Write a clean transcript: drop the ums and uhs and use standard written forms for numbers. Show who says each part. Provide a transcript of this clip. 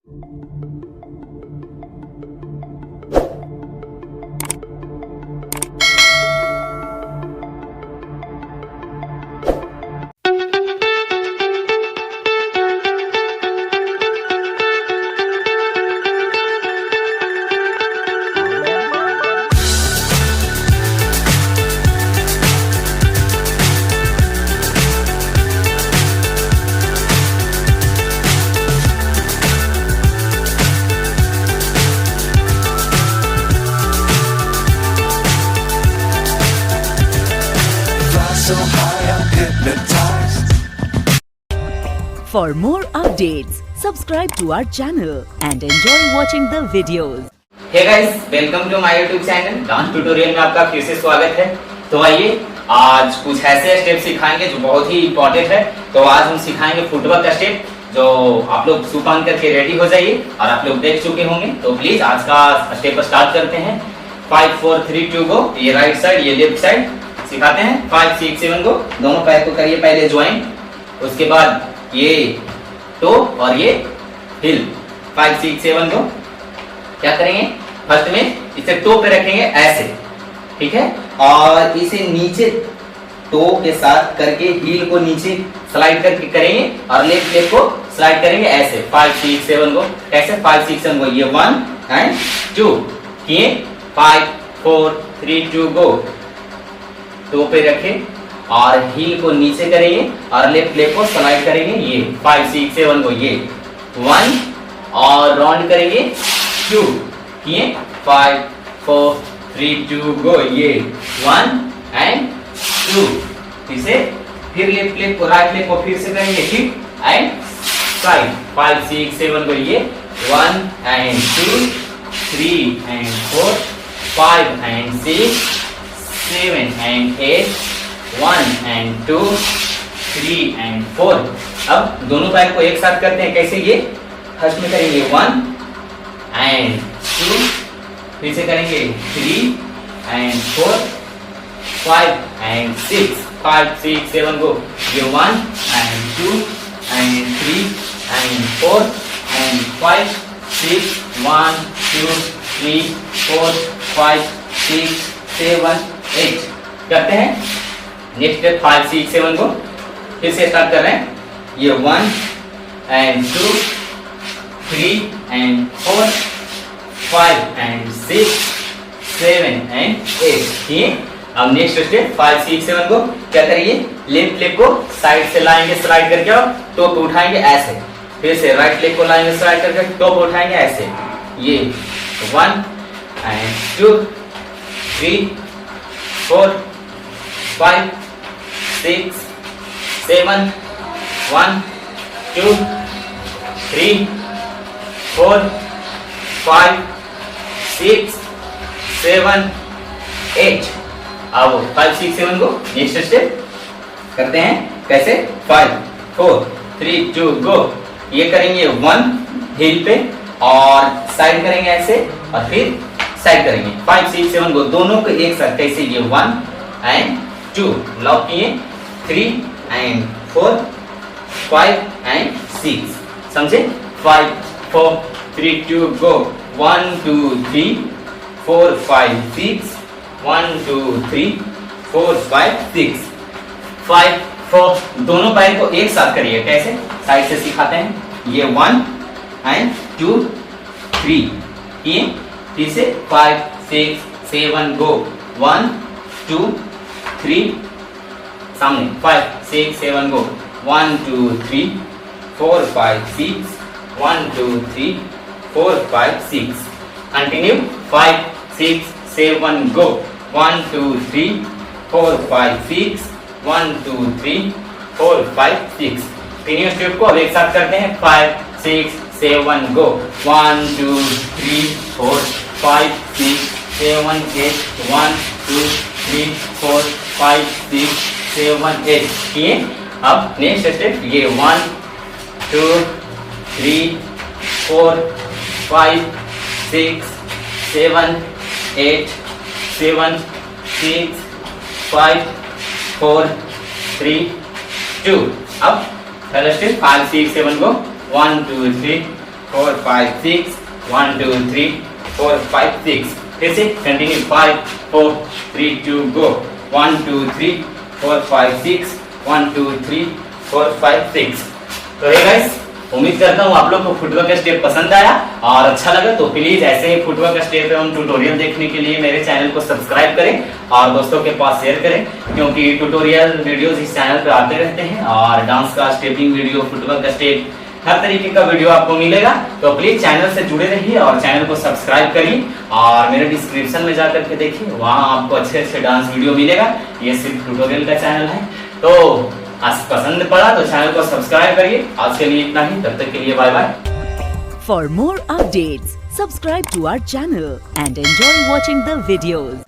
Speaker 1: So high, I'm hypnotized.
Speaker 2: For more updates, subscribe to our channel and enjoy watching the videos.
Speaker 3: Hey guys, welcome to my YouTube channel. Dance tutorial में आपका फिर से स्वागत है। तो आइए आज कुछ ऐसे स्टेप सिखाएंगे जो बहुत ही इंपॉर्टेंट है। तो आज हम सिखाएंगे फुटवर्क का स्टेप, जो आप लोग शू पहन करके रेडी हो जाइए और आप लोग देख चुके होंगे। तो प्लीज आज का स्टेप स्टार्ट करते हैं। 5 4 3 2 गो। ये राइट साइड, ये लेफ्ट साइड सिखाते हैं। 5 6 7 गो। दोनों पैर को करिए पहले ज्वाइन, उसके बाद ये टो और ये हिल। 5 6 7 गो। क्या करेंगे, फर्स्ट में इसे टो पे रखेंगे ऐसे, ठीक है, और इसे नीचे टो के साथ करके हील को नीचे स्लाइड करके करेंगे और लेफ्ट लेग को स्लाइड करेंगे ऐसे। 5 6 7 गो। कैसे 5 6 7 गो। ये 1 एंड 2 किए। 5 4 3 2 गो। टो पे रखे और हील को नीचे करेंगे और लेफ्ट लेग को स्लाइड करेंगे। ये 5 6 7 को। ये 1 और राउंड करेंगे 2 किए। 5 4 3 2 गो। ये 1 एंड 2। इसे फिर लेफ्ट लेग को राइट लेग को फिर से करेंगे हिप एंड साइड। 5 6 7 को। ये 1 and 2 3 and 4 5 and 6 7 and 8 1 and 2 3 and 4। अब दोनों पैर को एक साथ करते हैं। कैसे, ये फर्स्ट में करेंगे 1 and 2, फिर से करेंगे 3 and 4 5 and 6 5 6 7 गो। ये 1 and 2 and 3 and 4 and 5 6 1 2 3 4 5 6 7 8 करते हैं। नेक्स्ट स्टेप 5 6 7 को फिर से स्टार्ट कर रहे हैं। ये 1 एंड 2 3 एंड 4 5 एंड 6 7 एंड 8 ये। अब नेक्स्ट स्टेप 5 6 7 को क्या करिए, लेफ्ट लेग को साइड से लाएंगे स्लाइड करके और टो पे उठाएंगे ऐसे। फिर से राइट लेग को लाएंगे स्लाइड करके टो पे उठाएंगे ऐसे। ये 1 एंड 2 3 4 5 6 7 1 2 3 4 5 6 7 8। अब 5 6 7 को नेक्स्ट स्टेप करते हैं। कैसे, 5 4 3 2 गो। ये करेंगे 1 हील पे और साइड करेंगे ऐसे और फिर साइड करेंगे। 5 6 7 को दोनों को एक साथ। कैसे, ये 1 एंड 2 लॉक किए। 3 एंड 4 5 एंड 6। समझे। 5 4 3 2 गो। 1 2 3 4 5 6 1 2 3 4 5 6 5 4। दोनों पैर को एक साथ करिए। कैसे, साइड से सिखाते हैं। ये 1 एंड 2 3 किए। फिर से 5 6 7 गो। 1 2 3 सामने। 5 6 7 गो। 1 2 3 4 5 6 1 2 3 4 5 6। कंटिन्यू। 5 6 7 गो। 1 2 3 4 5 6 1 2 3 4 5 6। तीनों स्टेप को अब एक साथ करते हैं। 5 6 7 गो। 1 2 3 4 5 6 7 8 1 2 3 4 5 6 7 8 किए। अब नेक्स्ट स्टेप ये 1 2 3 4 5 6 7 8 7 6 5 4 3 2। अब थर्ड स्टेप 5 6 7 को 1 2 3 4 5 6 1 2 3 4 5 6 फिर से कंटिन्यू 5 4 3 2 गो 1 2 3 4 5 6 1 2 3 4 5 6। तो हे गाइस, उम्मीद करता हूँ आप लोग को फुटवर्क का स्टेप पसंद आया और अच्छा लगा। तो प्लीज ऐसे ही फुटवर्क का स्टेप एवं ट्यूटोरियल देखने के लिए मेरे चैनल को सब्सक्राइब करें और दोस्तों के पास शेयर करें, क्योंकि ट्यूटोरियल वीडियोस इस चैनल पे आते रहते हैं और डांस का स्टेपिंग वीडियो, फुटवर्क का स्टेप, हर तरीके का वीडियो आपको मिलेगा। तो प्लीज चैनल से जुड़े रहिए और चैनल को सब्सक्राइब करिए और मेरे डिस्क्रिप्शन में जाकर के देखिए, वहाँ आपको अच्छे अच्छे डांस वीडियो मिलेगा। ये सिर्फ ट्यूटोरियल का चैनल है। तो आज पसंद पड़ा तो चैनल को सब्सक्राइब करिए। आज के लिए इतना ही, तब तक के लिए bye bye.
Speaker 2: For more updates, subscribe to our channel and enjoy watching the videos.